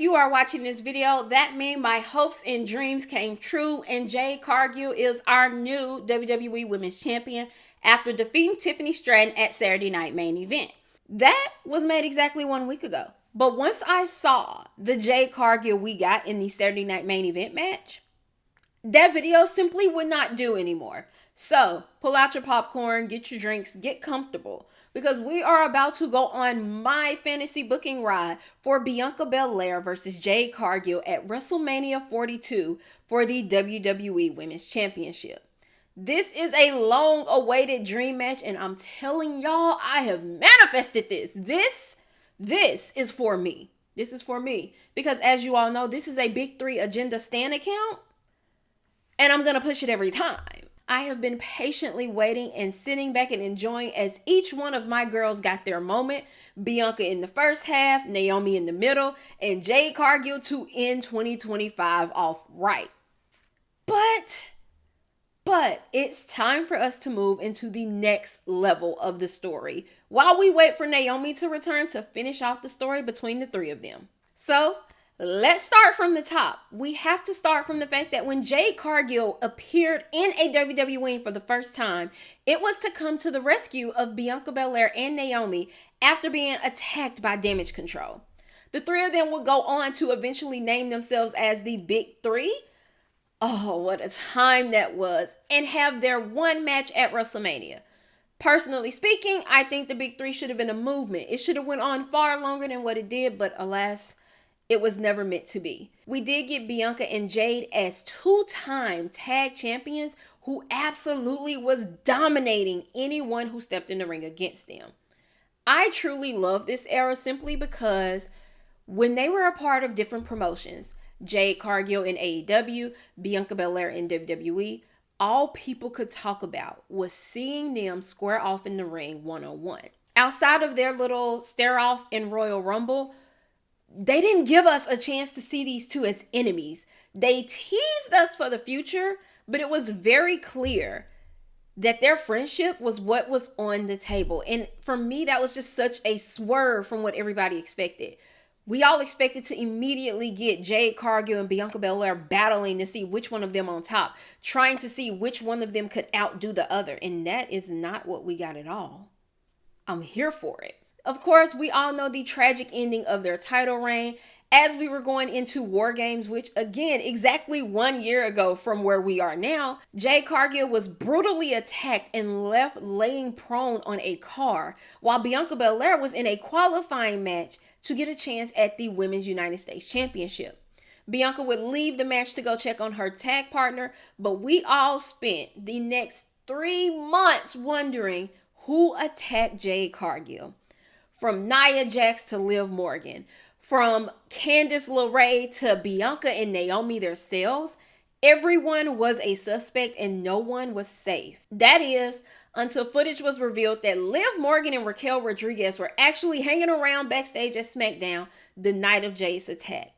you are watching this video, that means my hopes and dreams came true, and Jade Cargill is our new WWE Women's Champion after defeating Tiffany Stratton at Saturday Night Main Event. That was made exactly 1 week ago. But once I saw the Jade Cargill we got in the Saturday Night Main Event match, that video simply would not do anymore. So pull out your popcorn, get your drinks, get comfortable, because we are about to go on my fantasy booking ride for Bianca Belair versus Jade Cargill at WrestleMania 42 for the WWE Women's Championship. This is a long-awaited dream match, and I'm telling y'all, I have manifested this. This is for me. This is for me. Because as you all know, this is a Big 3 Agenda Stan account, and I'm going to push it every time. I have been patiently waiting and sitting back and enjoying as each one of my girls got their moment. Bianca in the first half, Naomi in the middle, and Jade Cargill to end 2025 off right. But it's time for us to move into the next level of the story while we wait for Naomi to return to finish off the story between the three of them. So let's start from the top. We have to start from the fact that when Jade Cargill appeared in a WWE ring for the first time, it was to come to the rescue of Bianca Belair and Naomi after being attacked by Damage Control. The three of them would go on to eventually name themselves as the Big 3. Oh, what a time that was. And have their one match at WrestleMania. Personally speaking, I think the Big 3 should have been a movement. It should have went on far longer than what it did, but alas, it was never meant to be. We did get Bianca and Jade as two-time tag champions who absolutely was dominating anyone who stepped in the ring against them. I truly love this era simply because when they were a part of different promotions, Jade Cargill in AEW, Bianca Belair in WWE, all people could talk about was seeing them square off in the ring one-on-one. Outside of their little stare-off in Royal Rumble, they didn't give us a chance to see these two as enemies. They teased us for the future, but it was very clear that their friendship was what was on the table. And for me, that was just such a swerve from what everybody expected. We all expected to immediately get Jade Cargill and Bianca Belair battling to see which one of them on top, trying to see which one of them could outdo the other. And that is not what we got at all. I'm here for it. Of course, we all know the tragic ending of their title reign as we were going into War Games, which again, exactly 1 year ago from where we are now, Jade Cargill was brutally attacked and left laying prone on a car, while Bianca Belair was in a qualifying match to get a chance at the Women's United States Championship. Bianca would leave the match to go check on her tag partner, but we all spent the next 3 months wondering who attacked Jade Cargill. From Nia Jax to Liv Morgan, from Candice LeRae to Bianca and Naomi themselves, everyone was a suspect and no one was safe. That is, until footage was revealed that Liv Morgan and Raquel Rodriguez were actually hanging around backstage at SmackDown the night of Jade's attack.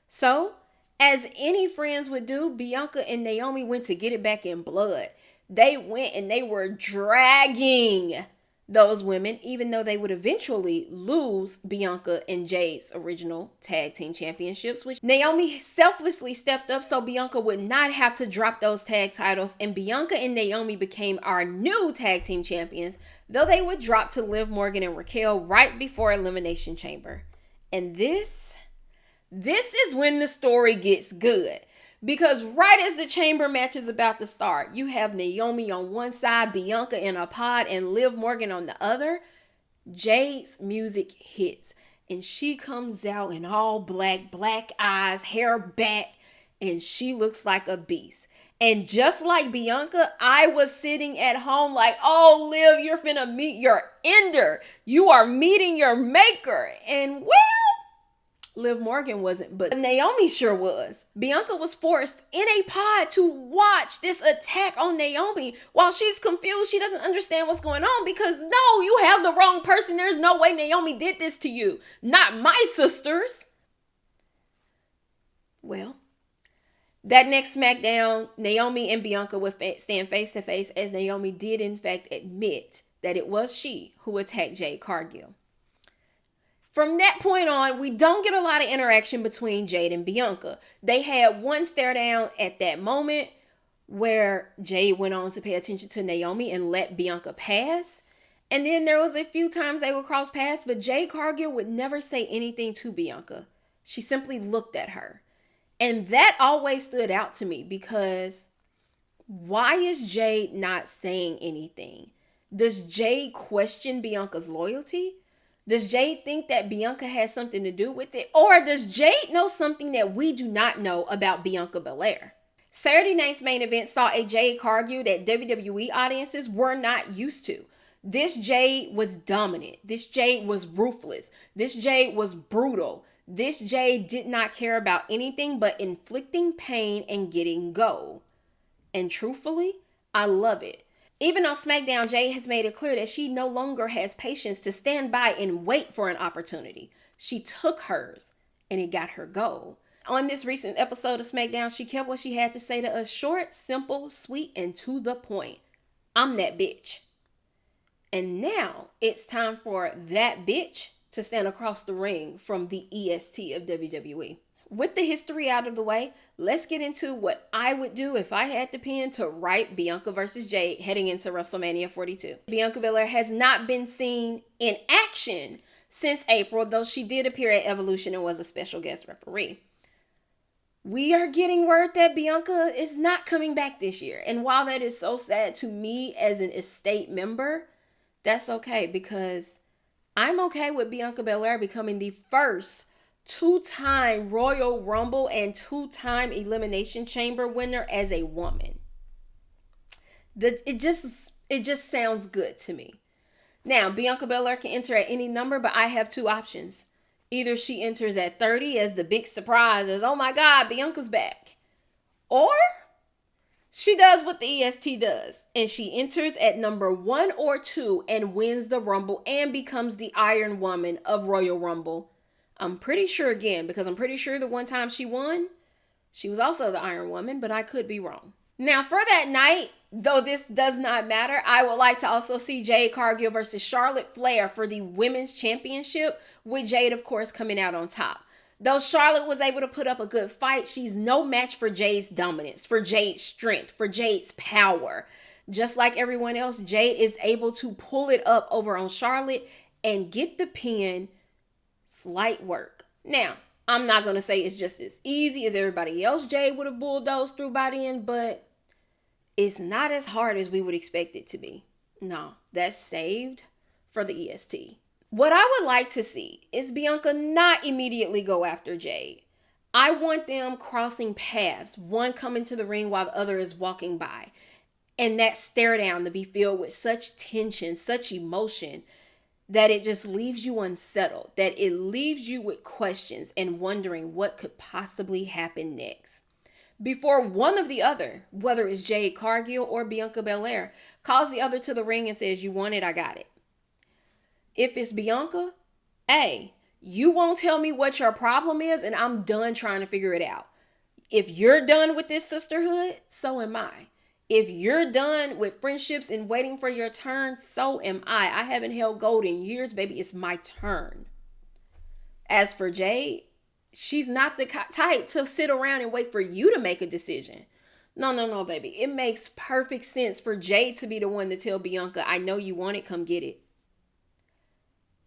So, as any friends would do, Bianca and Naomi went to get it back in blood. They went and they were dragging those women, even though they would eventually lose Bianca and Jade's original tag team championships, which Naomi selflessly stepped up so Bianca would not have to drop those tag titles, and Bianca and Naomi became our new tag team champions, though they would drop to Liv Morgan and Raquel right before Elimination Chamber. And this is when the story gets good. Because right as the chamber match is about to start, you have Naomi on one side, Bianca in a pod, and Liv Morgan on the other. Jade's music hits, and she comes out in all black eyes, hair back, and she looks like a beast. And just like Bianca, I was sitting at home like, oh, Liv, you're finna meet your ender. You are meeting your maker. And well, Liv Morgan wasn't, but Naomi sure was. Bianca was forced in a pod to watch this attack on Naomi while she's confused. She doesn't understand what's going on because no, you have the wrong person. There's no way Naomi did this to you. Not my sisters. Well, that next SmackDown, Naomi and Bianca would stand face to face as Naomi did in fact admit that it was she who attacked Jade Cargill. From that point on, we don't get a lot of interaction between Jade and Bianca. They had one stare down at that moment where Jade went on to pay attention to Naomi and let Bianca pass. And then there was a few times they would cross paths, but Jade Cargill would never say anything to Bianca. She simply looked at her. And that always stood out to me because why is Jade not saying anything? Does Jade question Bianca's loyalty? Does Jade think that Bianca has something to do with it? Or does Jade know something that we do not know about Bianca Belair? Saturday night's main event saw a Jade Cargill that WWE audiences were not used to. This Jade was dominant. This Jade was ruthless. This Jade was brutal. This Jade did not care about anything but inflicting pain and getting gold. And truthfully, I love it. Even on SmackDown, Jade has made it clear that she no longer has patience to stand by and wait for an opportunity. She took hers and it got her gold. On this recent episode of SmackDown, she kept what she had to say to us short, simple, sweet, and to the point. I'm that bitch. And now it's time for that bitch to stand across the ring from the EST of WWE. With the history out of the way, let's get into what I would do if I had the pen to write Bianca versus Jade heading into WrestleMania 42. Bianca Belair has not been seen in action since April, though she did appear at Evolution and was a special guest referee. We are getting word that Bianca is not coming back this year. And while that is so sad to me as an estate member, that's okay because I'm okay with Bianca Belair becoming the first two-time Royal Rumble and two-time Elimination Chamber winner as a woman. It just sounds good to me. Now, Bianca Belair can enter at any number, but I have two options. Either she enters at 30 as the big surprise, as oh my God, Bianca's back. Or she does what the EST does, and she enters at number 1 or 2 and wins the Rumble and becomes the Iron Woman of Royal Rumble. I'm pretty sure again, because I'm pretty sure the one time she won, she was also the Iron Woman, but I could be wrong. Now, for that night, though this does not matter, I would like to also see Jade Cargill versus Charlotte Flair for the Women's Championship, with Jade, of course, coming out on top. Though Charlotte was able to put up a good fight, she's no match for Jade's dominance, for Jade's strength, for Jade's power. Just like everyone else, Jade is able to pull it up over on Charlotte and get the pin. Slight work. Now, I'm not going to say it's just as easy as everybody else Jade would have bulldozed through by then, but it's not as hard as we would expect it to be. No, that's saved for the EST. What I would like to see is Bianca not immediately go after Jade. I want them crossing paths, one coming to the ring while the other is walking by. And that stare down to be filled with such tension, such emotion, that it just leaves you unsettled, that it leaves you with questions and wondering what could possibly happen next. Before one of the other, whether it's Jade Cargill or Bianca Belair, calls the other to the ring and says, you want it, I got it. If it's Bianca, hey, you won't tell me what your problem is and I'm done trying to figure it out. If you're done with this sisterhood, so am I. If you're done with friendships and waiting for your turn, so am I. I haven't held gold in years, baby. It's my turn. As for Jade, she's not the type to sit around and wait for you to make a decision. No, baby. It makes perfect sense for Jade to be the one to tell Bianca, I know you want it, come get it.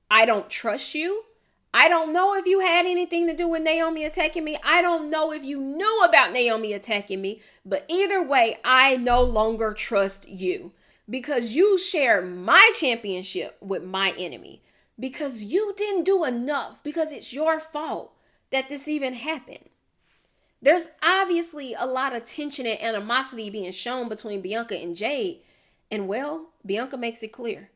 I don't trust you. I don't know if you had anything to do with Naomi attacking me. I don't know if you knew about Naomi attacking me. But either way, I no longer trust you. Because you share my championship with my enemy. Because you didn't do enough. Because it's your fault that this even happened. There's obviously a lot of tension and animosity being shown between Bianca and Jade. And well, Bianca makes it clear.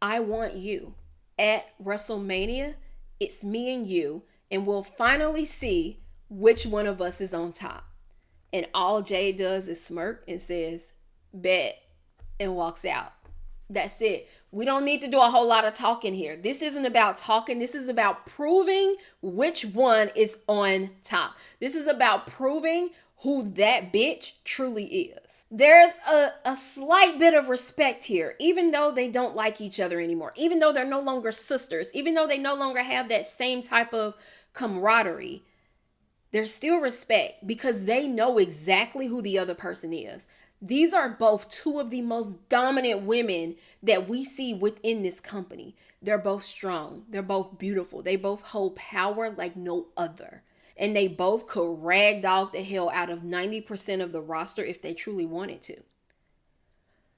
I want you. At WrestleMania, it's me and you, and we'll finally see which one of us is on top. And all Jade does is smirk and says, bet, and walks out. That's it. We don't need to do a whole lot of talking here. This isn't about talking. This is about proving which one is on top. This is about proving who that bitch truly is. There's a slight bit of respect here, even though they don't like each other anymore, even though they're no longer sisters, even though they no longer have that same type of camaraderie. There's still respect because they know exactly who the other person is. These are both two of the most dominant women that we see within this company. They're both strong. They're both beautiful. They both hold power like no other. And they both could ragdoll the hell out of 90% of the roster if they truly wanted to.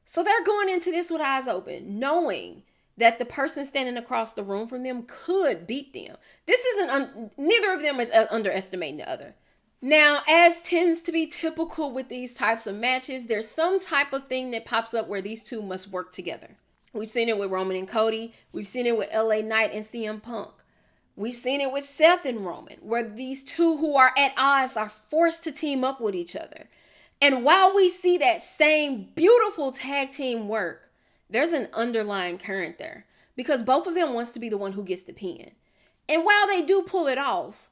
So they're going into this with eyes open, knowing that the person standing across the room from them could beat them. This isn't, neither of them is underestimating the other. Now, as tends to be typical with these types of matches, there's some type of thing that pops up where these two must work together. We've seen it with Roman and Cody. We've seen it with LA Knight and CM Punk. We've seen it with Seth and Roman, where these two who are at odds are forced to team up with each other. And while we see that same beautiful tag team work, there's an underlying current there because both of them wants to be the one who gets the pin. And while they do pull it off,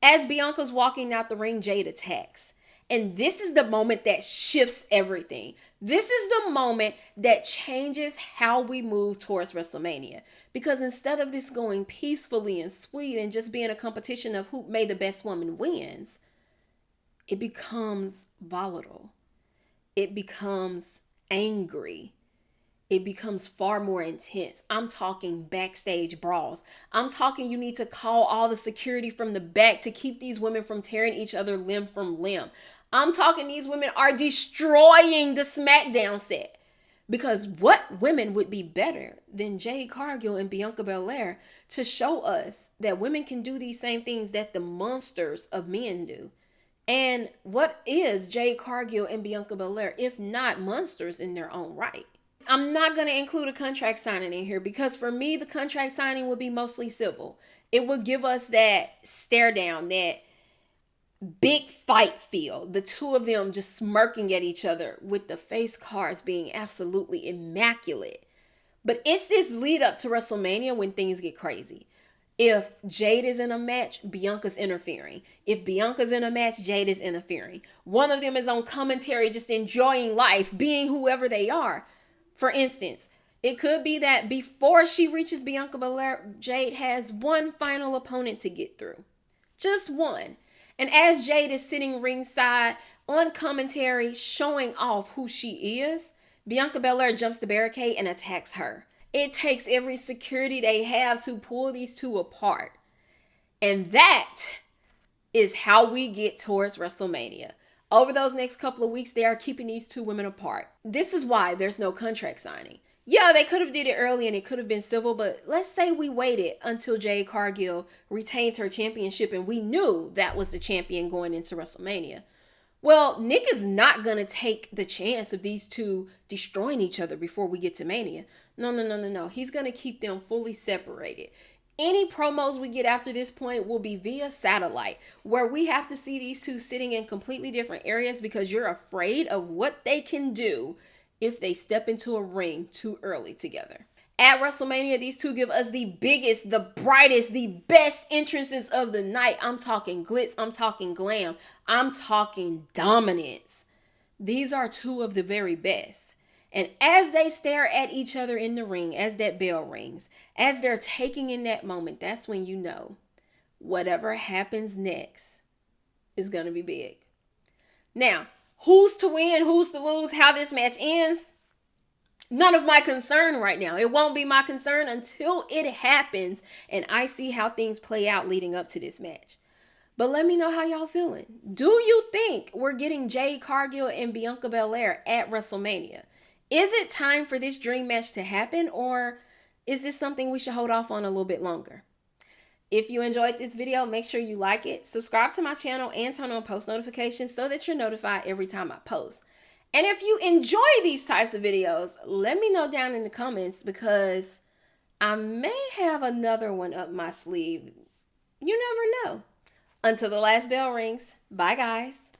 as Bianca's walking out the ring, Jade attacks. And this is the moment that shifts everything. This is the moment that changes how we move towards WrestleMania. Because instead of this going peacefully and sweet and just being a competition of who may the best woman wins, it becomes volatile. It becomes angry. It becomes far more intense. I'm talking backstage brawls. I'm talking you need to call all the security from the back to keep these women from tearing each other limb from limb. I'm talking these women are destroying the SmackDown set. Because what women would be better than Jade Cargill and Bianca Belair to show us that women can do these same things that the monsters of men do? And what is Jade Cargill and Bianca Belair if not monsters in their own right? I'm not going to include a contract signing in here because for me, the contract signing would be mostly civil. It would give us that stare down, that big fight feel. The two of them just smirking at each other with the face cards being absolutely immaculate. But it's this lead up to WrestleMania when things get crazy. If Jade is in a match, Bianca's interfering. If Bianca's in a match, Jade is interfering. One of them is on commentary just enjoying life, being whoever they are. For instance, it could be that before she reaches Bianca Belair, Jade has one final opponent to get through. Just one. And as Jade is sitting ringside on commentary showing off who she is, Bianca Belair jumps the barricade and attacks her. It takes every security they have to pull these two apart. And that is how we get towards WrestleMania. Over those next couple of weeks, they are keeping these two women apart. This is why there's no contract signing. Yeah, they could have did it early and it could have been civil, but let's say we waited until Jade Cargill retained her championship and we knew that was the champion going into WrestleMania. Well, Nick is not going to take the chance of these two destroying each other before we get to Mania. No. He's going to keep them fully separated. Any promos we get after this point will be via satellite, where we have to see these two sitting in completely different areas because you're afraid of what they can do if they step into a ring too early together. At WrestleMania, these two give us the biggest, the brightest, the best entrances of the night. I'm talking glitz, I'm talking glam, I'm talking dominance. These are two of the very best. And as they stare at each other in the ring, as that bell rings, as they're taking in that moment, that's when you know whatever happens next is going to be big. Now, who's to win, who's to lose, how this match ends, none of my concern right now. It won't be my concern until it happens and I see how things play out leading up to this match. But let me know how y'all feeling. Do you think we're getting Jade Cargill and Bianca Belair at WrestleMania? Is it time for this dream match to happen, or is this something we should hold off on a little bit longer? If you enjoyed this video, make sure you like it, subscribe to my channel, and turn on post notifications so that you're notified every time I post. And if you enjoy these types of videos, let me know down in the comments because I may have another one up my sleeve. You never know. Until the last bell rings, bye guys.